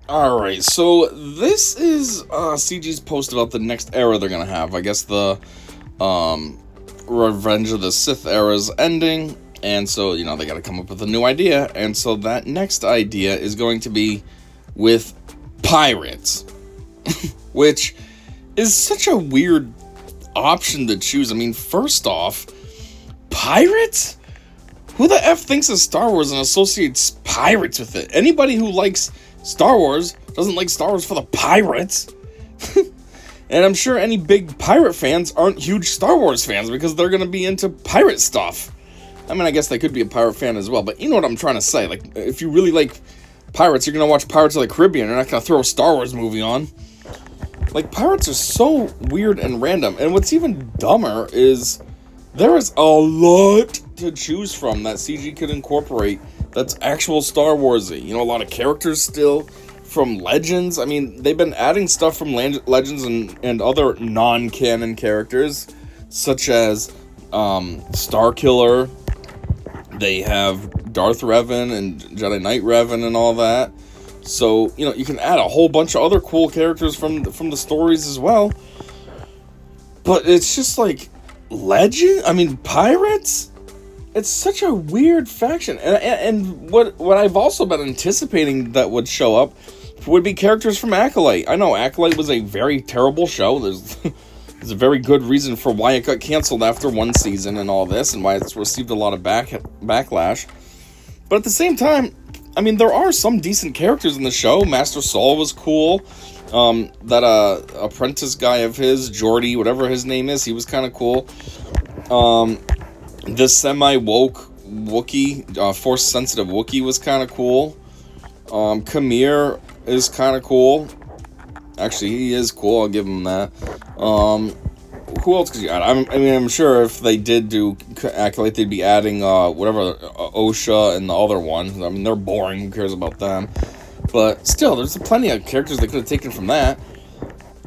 Alright, so this is CG's post about the next era they're gonna have. I guess the Revenge of the Sith era is ending, and so, you know, they gotta come up with a new idea, and so that next idea is going to be with pirates. Which is such a weird option to choose. I mean, first off, pirates? Who the F thinks of Star Wars and associates pirates with it? Anybody who likes Star Wars doesn't like Star Wars for the pirates. And I'm sure any big pirate fans aren't huge Star Wars fans because they're going to be into pirate stuff. I mean, I guess they could be a pirate fan as well, but you know what I'm trying to say. Like, if you really like pirates, you're going to watch Pirates of the Caribbean. You're not going to throw a Star Wars movie on. Like, pirates are so weird and random. And what's even dumber is there is a lot to choose from that CG could incorporate that's actual Star Warsy. You know, a lot of characters still from Legends. I mean, they've been adding stuff from Legends and other non-canon characters, such as Starkiller. They have Darth Revan and Jedi Knight Revan and all that. So, you know, you can add a whole bunch of other cool characters from the stories as well. But it's just like, legend? I mean, pirates? It's such a weird faction. And what I've also been anticipating that would show up would be characters from Acolyte. I know Acolyte was a very terrible show. There's a very good reason for why it got canceled after one season and all this, and why it's received a lot of backlash. But at the same time, I mean, there are some decent characters in the show. Master Saul was cool. That apprentice guy of his, Geordi, whatever his name is, he was kind of cool. This semi-woke Wookiee, Force-sensitive Wookiee was kind of cool. Kamir is kind of cool. Actually, he is cool, I'll give him that. Who else could you add? I'm sure if they did do Acolyte, they'd be adding, whatever, Osha and the other one. I mean, they're boring, who cares about them? But still, there's plenty of characters they could have taken from that.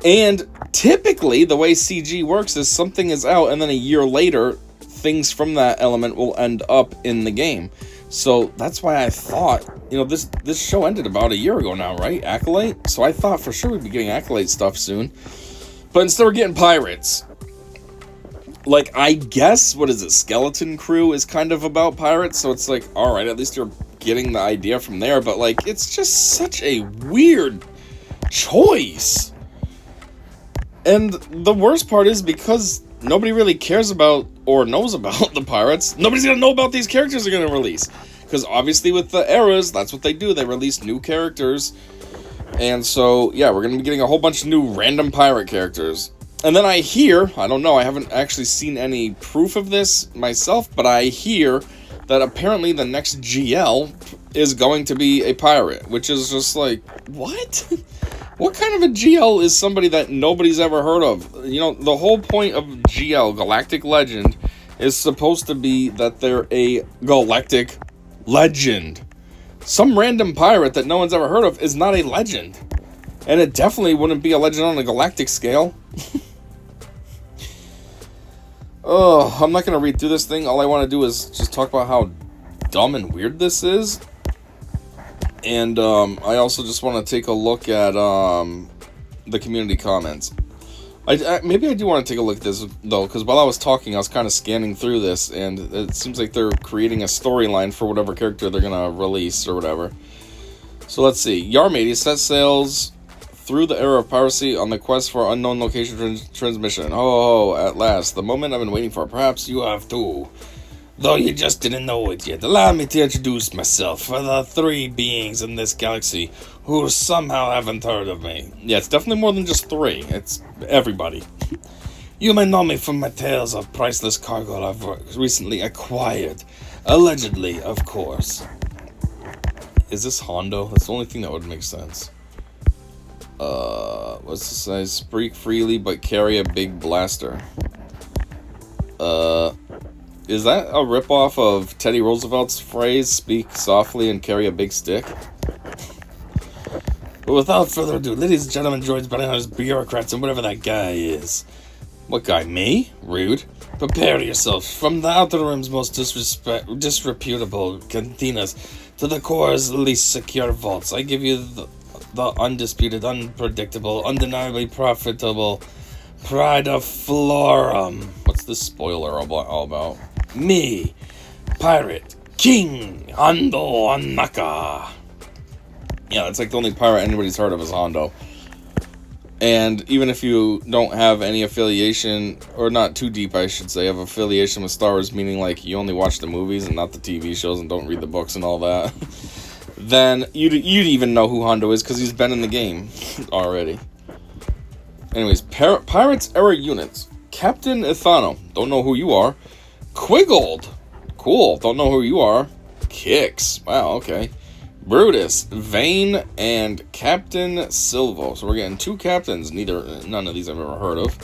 And typically, the way CG works is something is out, and then a year later, things from that element will end up in the game. So that's why I thought, you know, this show ended about a year ago now, right? Acolyte? So I thought for sure we'd be getting Acolyte stuff soon. But instead we're getting pirates. Like, I guess, what is it, Skeleton Crew is kind of about pirates, so it's like, alright, at least you're getting the idea from there, but, like, it's just such a weird choice. And the worst part is, because nobody really cares about or knows about the pirates, nobody's gonna know about these characters they're gonna release. Because obviously with the eras, that's what they do, they release new characters. And so, yeah, we're gonna be getting a whole bunch of new random pirate characters. And then I hear, I don't know, I haven't actually seen any proof of this myself, but I hear that apparently the next GL is going to be a pirate, which is just like, what? What kind of a GL is somebody that nobody's ever heard of? You know, the whole point of GL, Galactic Legend, is supposed to be that they're a galactic legend. Some random pirate that no one's ever heard of is not a legend. And it definitely wouldn't be a legend on a galactic scale. Oh, I'm not going to read through this thing. All I want to do is just talk about how dumb and weird this is. And I also just want to take a look at the community comments. Maybe I do want to take a look at this, though, because while I was talking, I was kind of scanning through this, and it seems like they're creating a storyline for whatever character they're going to release or whatever. So let's see. Yarmady set sails through the era of piracy on the quest for unknown location transmission. Oh, at last, the moment I've been waiting for. Perhaps you have too. Though you just didn't know it yet. Allow me to introduce myself for the 3 beings in this galaxy who somehow haven't heard of me. Yeah, it's definitely more than just 3. It's everybody. You may know me from my tales of priceless cargo I've recently acquired. Allegedly, of course. Is this Hondo? That's the only thing that would make sense. What's this say? Speak freely, but carry a big blaster. Is that a ripoff of Teddy Roosevelt's phrase, speak softly and carry a big stick? But without further ado, ladies and gentlemen, droids, bananas, bureaucrats, and whatever that guy is. What guy, me? Rude. Prepare yourself. From the Outer Rim's most disreputable cantinas to the core's least secure vaults, I give you The undisputed, unpredictable, undeniably profitable pride of Florum. What's this spoiler all about? Me, Pirate King Hondo Anaka. Yeah, it's like the only pirate anybody's heard of is Hondo. And even if you don't have any affiliation, or not too deep, I should say, of affiliation with Star Wars, meaning like you only watch the movies and not the TV shows and don't read the books and all that, then you'd even know who Hondo is because he's been in the game already. Anyways, Pirates Era Units. Captain Ithano. Don't know who you are. Quiggled. Cool. Don't know who you are. Kix. Wow, okay. Brutus, Vane, and Captain Silvo. So we're getting 2 captains. None of these I've ever heard of.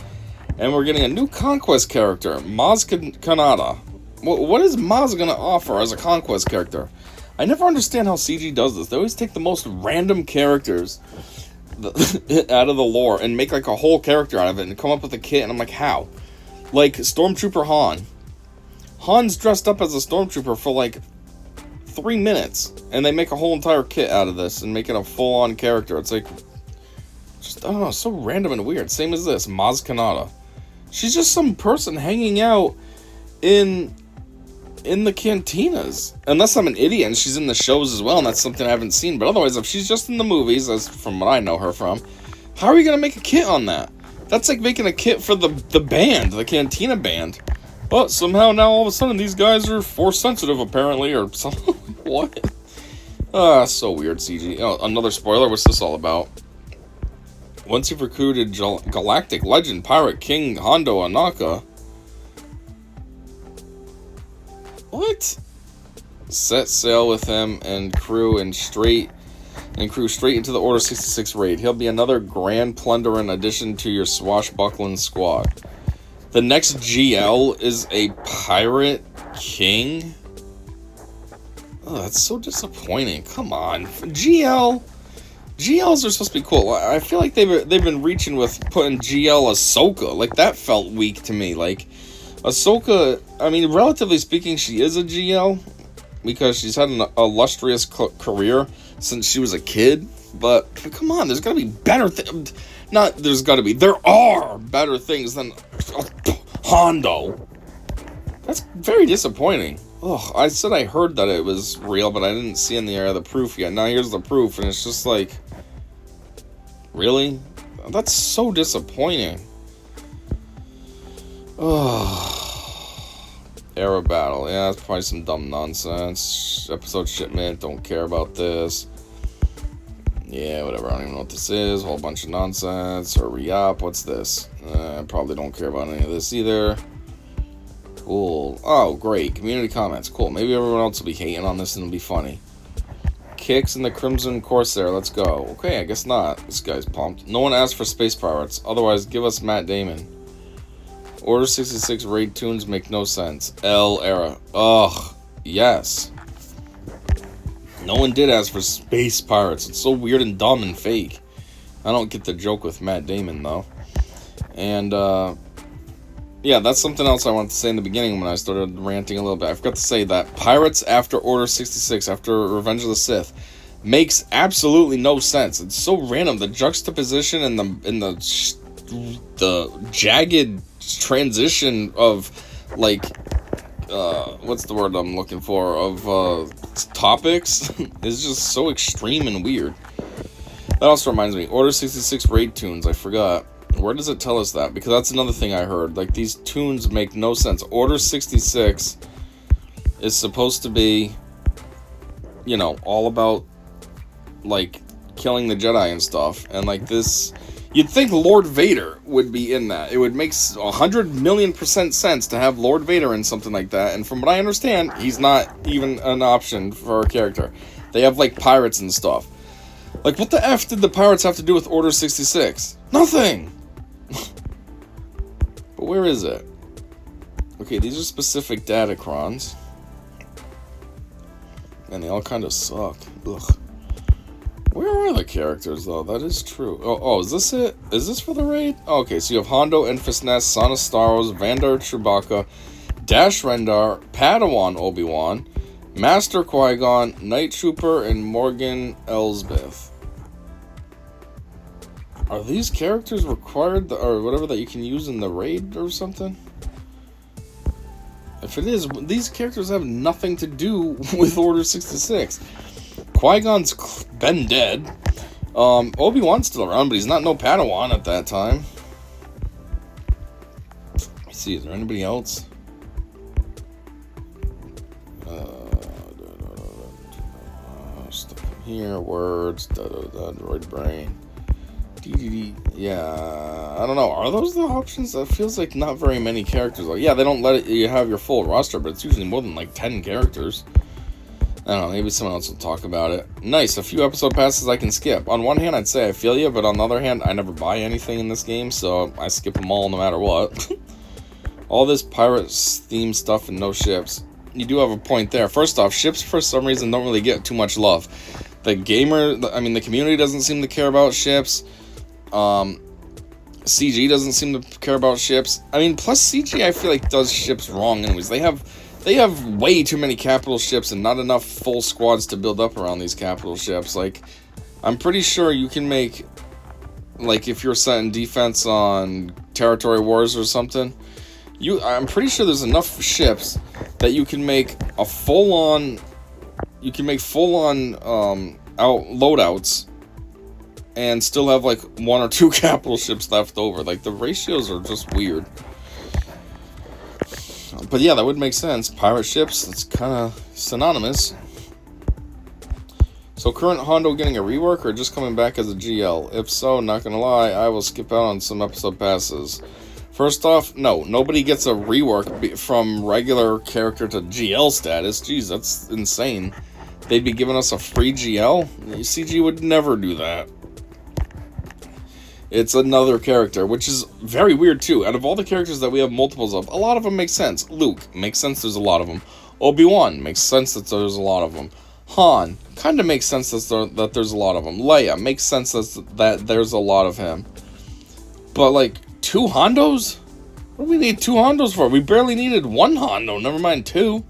And we're getting a new conquest character, Maz Kanata. What is Maz going to offer as a conquest character? I never understand how CG does this. They always take the most random characters out of the lore and make like a whole character out of it and come up with a kit. And I'm like, how? Like Stormtrooper Han. Han's dressed up as a Stormtrooper for like 3 minutes, and they make a whole entire kit out of this and make it a full-on character. It's like, just, I don't know, so random and weird. Same as this, Maz Kanata. She's just some person hanging out in the cantinas. Unless I'm an idiot and she's in the shows as well, and that's something I haven't seen. But otherwise, if she's just in the movies, as from what I know her from, how are you going to make a kit on that? That's like making a kit for the band, the Cantina band. But somehow now all of a sudden these guys are force sensitive apparently, or something. What? So weird, CG. Oh, another spoiler. What's this all about? Once you've recruited galactic legend pirate King Hondo Anaka. What? Set sail with him and crew straight into the Order 66 raid. He'll be another grand plunder in addition to your swashbuckling squad. The next GL is a pirate king? Oh, that's so disappointing. Come on. GLs are supposed to be cool. I feel like they've been reaching with putting GL Ahsoka. Like, that felt weak to me. Like, Ahsoka, I mean, relatively speaking, she is a GL because she's had an illustrious career since she was a kid. But come on, there's got to be better things. There are better things than Hondo. That's very disappointing. Ugh, I said I heard that it was real, but I didn't see in the air the proof yet. Now here's the proof, and it's just like, really? That's so disappointing. Ugh. Era battle. Yeah, that's probably some dumb nonsense. Episode shipment, don't care about this. Yeah, whatever, I don't even know what this is. A whole bunch of nonsense. Hurry up, what's this? I probably don't care about any of this either. Cool. Oh, great. Community comments. Cool. Maybe everyone else will be hating on this and it'll be funny. Kix and the Crimson Corsair. Let's go. Okay, I guess not. This guy's pumped. No one asked for Space Pirates. Otherwise, give us Matt Damon. Order 66 raid tunes make no sense. L era. Ugh. Yes. No one did ask for Space Pirates. It's so weird and dumb and fake. I don't get the joke with Matt Damon, though. And, yeah, that's something else I wanted to say in the beginning when I started ranting a little bit. I forgot to say that Pirates after Order 66, after Revenge of the Sith, makes absolutely no sense. It's so random. The juxtaposition and the jagged transition of, like, what's the word I'm looking for? Of topics is just so extreme and weird. That also reminds me, Order 66 raid tunes. I forgot. Where does it tell us that? Because that's another thing I heard. Like, these tunes make no sense. Order 66 is supposed to be, you know, all about, like, killing the Jedi and stuff. And, like, this... You'd think Lord Vader would be in that. It would make 100,000,000% sense to have Lord Vader in something like that. And from what I understand, he's not even an option for a character. They have, like, pirates and stuff. Like, what the F did the pirates have to do with Order 66? Nothing! But where is it? Okay, these are specific datacrons. And they all kind of suck. Ugh. Where are the characters, though? That is true. Oh, is this it? Is this for the raid? Oh, okay, so you have Hondo, Enfys Nest, Son of Staros, Vandar Chewbacca, Dash Rendar, Padawan Obi-Wan, Master Qui-Gon, Night Trooper, and Morgan Elsbeth. Are these characters required, or whatever, that you can use in the raid or something? If it is, these characters have nothing to do with Order 66. Qui-Gon's been dead. Obi-Wan's still around, but he's not no Padawan at that time. Let's see, is there anybody else? Stuff in here, words, droid brain. Yeah, I don't know. Are those the options? That feels like not very many characters. Like, yeah, they don't let you have your full roster, but it's usually more than like 10 characters. I don't know. Maybe someone else will talk about it. Nice. A few episode passes I can skip. On one hand, I'd say I feel you, but on the other hand, I never buy anything in this game, so I skip them all no matter what. All this pirate theme stuff and no ships. You do have a point there. First off, ships for some reason don't really get too much love. The community doesn't seem to care about ships. CG doesn't seem to care about ships. I mean, plus CG I feel like does ships wrong anyways. They have way too many capital ships and not enough full squads to build up around these capital ships. Like, I'm pretty sure you can make, like, if you're setting defense on territory wars or something, I'm pretty sure there's enough ships that you can make a full-on out loadouts and still have like 1 or 2 capital ships left over. Like, the ratios are just weird. But yeah, that would make sense. Pirate ships, it's kind of synonymous. So current Hondo getting a rework or just coming back as a GL? If so, not gonna lie, I will skip out on some episode passes. First off, no, nobody gets a rework from regular character to GL status. Jeez, that's insane. They'd be giving us a free GL? CG would never do that. It's another character, which is very weird too. Out of all the characters that we have multiples of, a lot of them make sense. Luke, makes sense, there's a lot of them. Obi-Wan, makes sense that there's a lot of them. Han, kind of makes sense that there's a lot of them. Leia, makes sense that there's a lot of him. But like, 2 Hondos? What do we need 2 Hondos for? We barely needed 1 Hondo, never mind 2.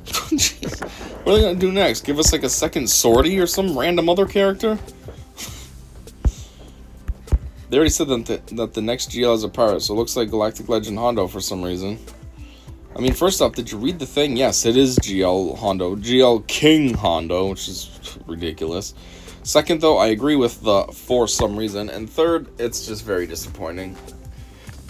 Jeez. What are they gonna do next? Give us like a second Sortie or some random other character? They already said that the next GL is a pirate, so it looks like Galactic Legend Hondo for some reason. I mean, first off, did you read the thing? Yes, it is GL Hondo. GL King Hondo, which is ridiculous. Second, though, I agree with the for some reason. And third, it's just very disappointing.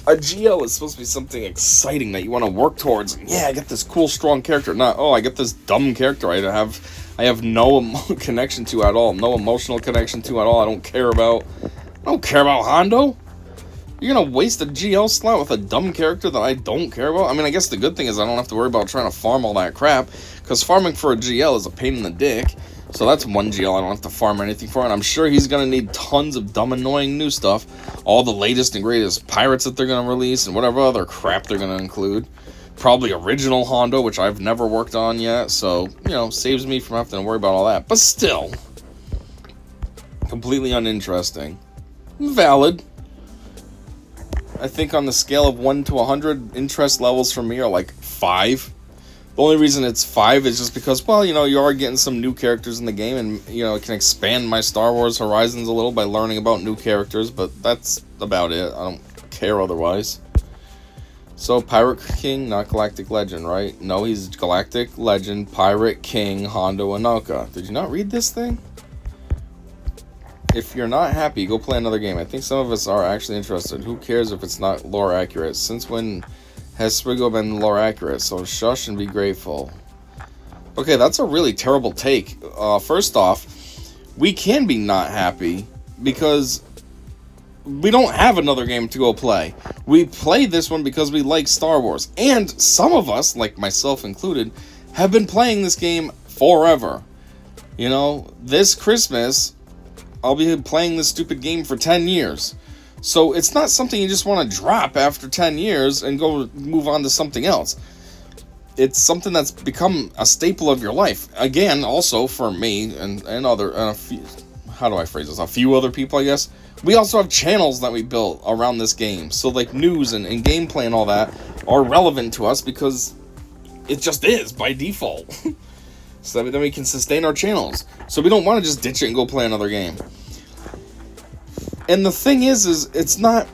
A GL is supposed to be something exciting that you want to work towards. Yeah, I get this cool, strong character. Not, oh, I get this dumb character I have no connection to at all. No emotional connection to at all. I don't care about Hondo. You're gonna waste a GL slot with a dumb character that I don't care about? I mean, I guess the good thing is I don't have to worry about trying to farm all that crap, because farming for a GL is a pain in the dick. So that's one GL I don't have to farm anything for, and I'm sure he's gonna need tons of dumb, annoying new stuff. All the latest and greatest pirates that they're gonna release, and whatever other crap they're gonna include. Probably original Hondo, which I've never worked on yet, so, saves me from having to worry about all that. But still, completely uninteresting. Valid. I think on the scale of 1 to 100, interest levels for me are like 5. The only reason it's 5 is just because, well, you are getting some new characters in the game, and, it can expand my Star Wars horizons a little by learning about new characters, but that's about it. I don't care otherwise. So, Pirate King, not Galactic Legend, right? No, he's Galactic Legend, Pirate King, Hondo Anoka. Did you not read this thing? If you're not happy, go play another game. I think some of us are actually interested. Who cares if it's not lore accurate? Since when has SWGOH been lore accurate? So shush and be grateful. Okay, that's a really terrible take. First off, we can be not happy because we don't have another game to go play. We play this one because we like Star Wars. And some of us, like myself included, have been playing this game forever. This Christmas, I'll be playing this stupid game for 10 years. So it's not something you just want to drop after 10 years and go move on to something else. It's something that's become a staple of your life. Again, also for me and a few, how do I phrase this? A few other people, I guess. We also have channels that we built around this game. So like news and gameplay and all that are relevant to us because it just is by default. So that then we can sustain our channels. So we don't want to just ditch it and go play another game. And the thing is it's not...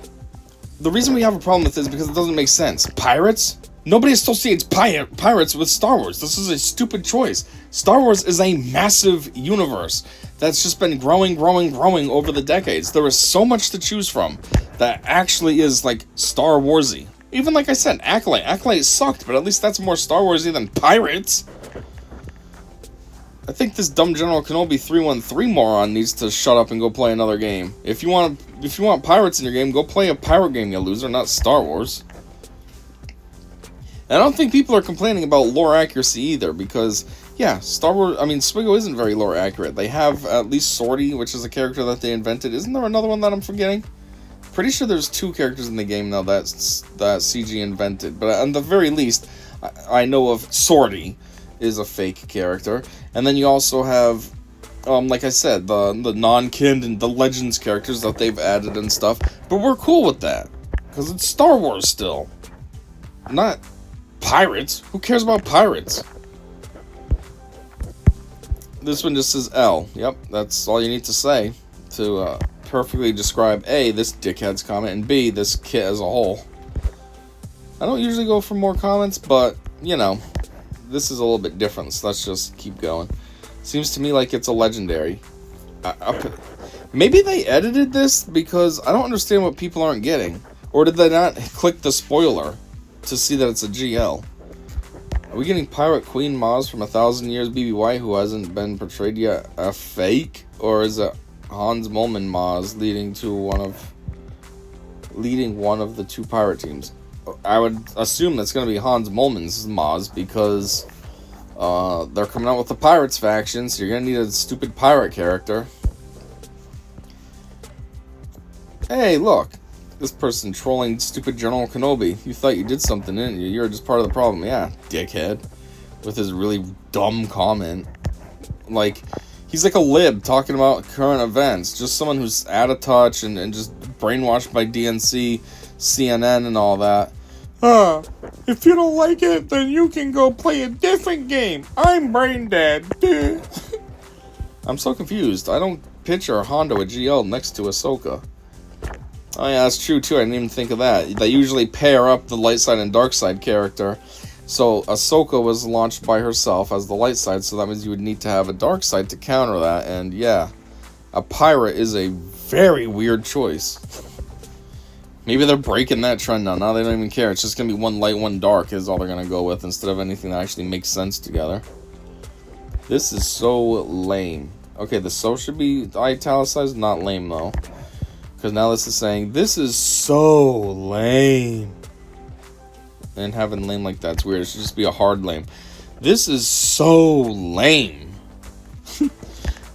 The reason we have a problem with this is because it doesn't make sense. Pirates? Nobody associates pirates with Star Wars. This is a stupid choice. Star Wars is a massive universe that's just been growing over the decades. There is so much to choose from that actually is, like, Star Warsy. Even like I said, Acolyte. Acolyte sucked, but at least that's more Star Warsy than Pirates. I think this dumb General Kenobi 313 moron needs to shut up and go play another game. If you want pirates in your game, go play a pirate game, you loser, not Star Wars. And I don't think people are complaining about lore accuracy either, because, yeah, Star Wars, I mean, SWGOH isn't very lore accurate. They have at least Sorty, which is a character that they invented. Isn't there another one that I'm forgetting? Pretty sure there's 2 characters in the game now that CG invented. But at the very least, I know of Sorty is a fake character. And then you also have, like I said, the non-kin and the Legends characters that they've added and stuff. But we're cool with that, because it's Star Wars still. Not pirates. Who cares about pirates? This one just says L. Yep, that's all you need to say to perfectly describe A, this dickhead's comment, and B, this kit as a whole. I don't usually go for more comments, but, you know, this is a little bit different, so let's just keep going. Seems to me like it's a legendary. Maybe they edited this because I don't understand what people aren't getting. Or did they not click the spoiler to see that it's a GL? Are we getting Pirate Queen Maz from 1,000 Years BBY who hasn't been portrayed yet a fake? Or is it Hans Molman Maz leading one of the 2 pirate teams? I would assume that's going to be Hans Molman's Maz, because they're coming out with the Pirates faction, so you're going to need a stupid pirate character. Hey, look. This person trolling stupid General Kenobi. You thought you did something, didn't you? You're just part of the problem. Yeah, dickhead. With his really dumb comment. Like, he's like a lib talking about current events. Just someone who's out of touch and just brainwashed by DNC, CNN, and all that. If you don't like it, then you can go play a different game. I'm brain dead. I'm so confused. I don't picture Hondo a GL next to Ahsoka. Oh yeah, that's true too. I didn't even think of that. They usually pair up the light side and dark side character. So Ahsoka was launched by herself as the light side, so that means you would need to have a dark side to counter that. And yeah, a pirate is a very weird choice. Maybe they're breaking that trend now. Now they don't even care. It's just going to be one light, one dark is all they're going to go with, instead of anything that actually makes sense together. This is so lame. Okay, the so should be italicized. Not lame, though. Because now this is saying, this is so lame. And having lame like that's weird. It should just be a hard lame. This is so lame.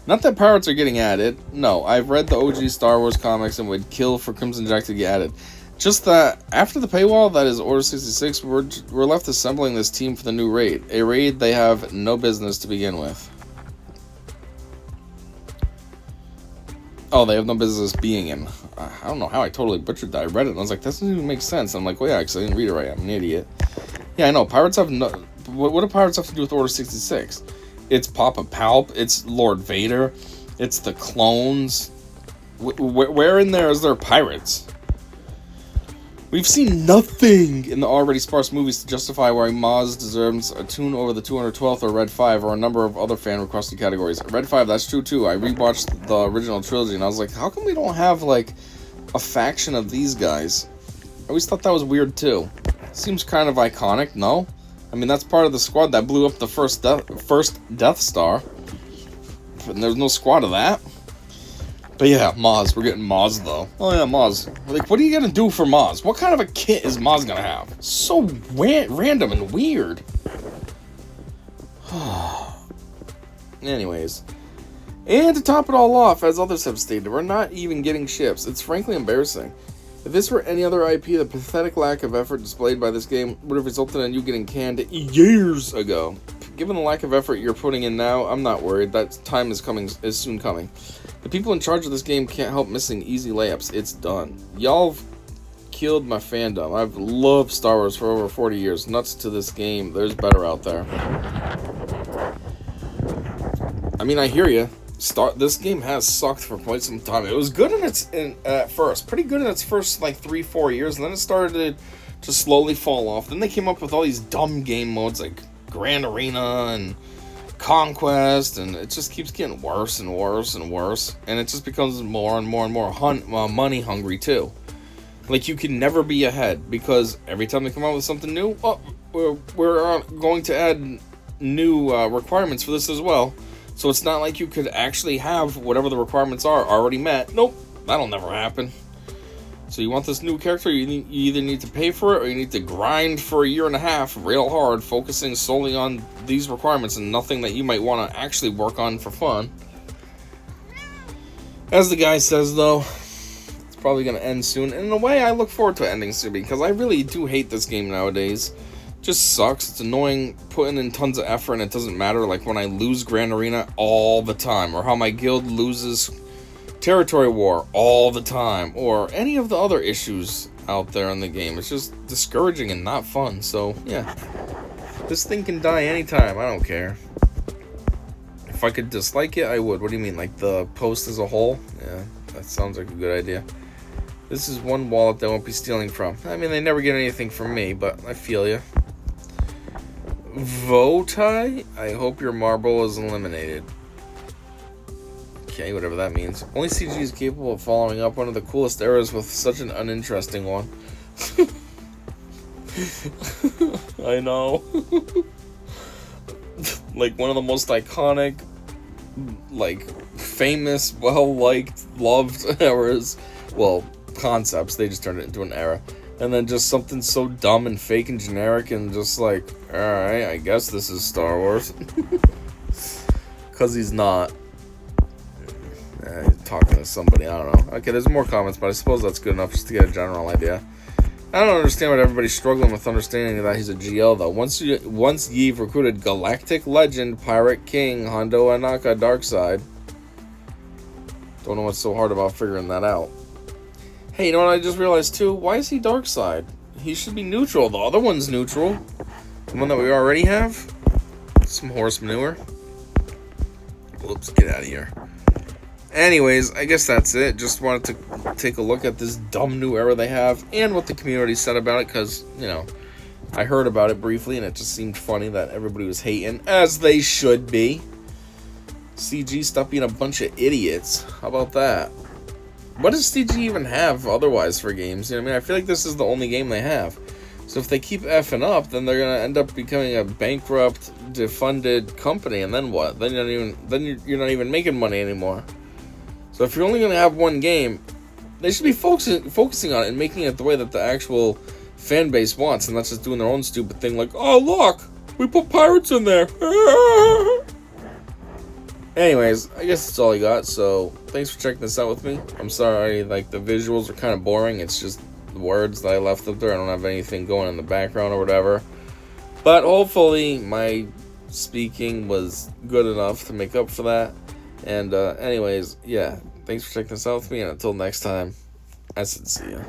Not that pirates are getting added. No, I've read the OG Star Wars comics and would kill for Crimson Jack to get added. Just that, after the paywall, that is Order 66, we're left assembling this team for the new raid. A raid they have no business to begin with. Oh, they have no business being in. I don't know how I totally butchered that. I read it and I was like, that doesn't even make sense. I'm like, well, yeah, because I didn't read it right. I'm an idiot. Yeah, I know. Pirates have no... What do pirates have to do with Order 66? It's Papa Palp. It's Lord Vader. It's the clones. Where in there is there pirates? We've seen nothing in the already sparse movies to justify why Maz deserves a tune over the 212th or Red 5 or a number of other fan-requested categories. Red 5, that's true too. I rewatched the original trilogy and I was like, how come we don't have, like, a faction of these guys? I always thought that was weird too. Seems kind of iconic, no? I mean, that's part of the squad that blew up the first Death Star. And there's no squad of that. But yeah, Maz. We're getting Maz, though. Oh yeah, Maz. Like, what are you gonna do for Maz? What kind of a kit is Maz gonna have? So random and weird. Anyways. And to top it all off, as others have stated, we're not even getting ships. It's frankly embarrassing. If this were any other IP, the pathetic lack of effort displayed by this game would have resulted in you getting canned years ago. Given the lack of effort you're putting in now, I'm not worried. That time is soon coming. The people in charge of this game can't help missing easy layups. It's done. Y'all killed my fandom. I've loved Star Wars for over 40 years. Nuts to this game. There's better out there. I mean, I hear you. This game has sucked for quite some time. It was good at first, pretty good in its first like 3-4 years, and then it started to slowly fall off. Then they came up with all these dumb game modes like Grand Arena and Conquest, and it just keeps getting worse and worse and worse, and it just becomes more and more and more money hungry too. Like, you can never be ahead, because every time they come out with something new, we're going to add new requirements for this as well. So it's not like you could actually have whatever the requirements are already met. Nope, that'll never happen. So you want this new character, you either need to pay for it, or you need to grind for a year and a half real hard, focusing solely on these requirements and nothing that you might want to actually work on for fun. As the guy says, though, it's probably going to end soon. And in a way, I look forward to it ending soon, because I really do hate this game nowadays. Just sucks. It's annoying putting in tons of effort and it doesn't matter, like when I lose Grand Arena all the time, or how my guild loses Territory War all the time, or any of the other issues out there in the game. It's just discouraging and not fun. So yeah, this thing can die anytime. I don't care. If I could dislike it, I would. What do you mean, like the post as a whole? Yeah, that sounds like a good idea. This is one wallet they won't be stealing from. I mean, they never get anything from me, but I feel you. Votai, I hope your marble is eliminated. Okay, whatever that means. Only CG is capable of following up one of the coolest eras with such an uninteresting one. I know. Like one of the most iconic, like famous, well-liked, loved eras. Well, concepts. They just turned it into an era. And then just something so dumb and fake and generic and just like, alright, I guess this is Star Wars. Because he's not. Talking to somebody, I don't know. Okay, there's more comments, but I suppose that's good enough just to get a general idea. I don't understand what everybody's struggling with understanding that he's a GL, though. Once you've recruited Galactic Legend, Pirate King, Hondo Anaka, Darkseid. Don't know what's so hard about figuring that out. Hey, you know what I just realized too? Why is he Darkseid? He should be neutral. The other one's neutral. The one that we already have? Some horse manure. Whoops, get out of here. Anyways, I guess that's it. Just wanted to take a look at this dumb new era they have and what the community said about it, because, you know, I heard about it briefly and it just seemed funny that everybody was hating, as they should be. CG, stop being a bunch of idiots. How about that? What does CG even have otherwise for games? You know what I mean? I feel like this is the only game they have. So if they keep effing up, then they're gonna end up becoming a bankrupt, defunded company, and then what? Then you're not even making money anymore. So if you're only gonna have one game, they should be focusing on it and making it the way that the actual fan base wants, and not just doing their own stupid thing like, oh look, we put pirates in there. Anyways, I guess that's all I got, so thanks for checking this out with me. I'm sorry, like, the visuals are kind of boring. It's just the words that I left up there. I don't have anything going in the background or whatever. But hopefully my speaking was good enough to make up for that. And anyways, yeah, thanks for checking this out with me, and until next time, I said see ya.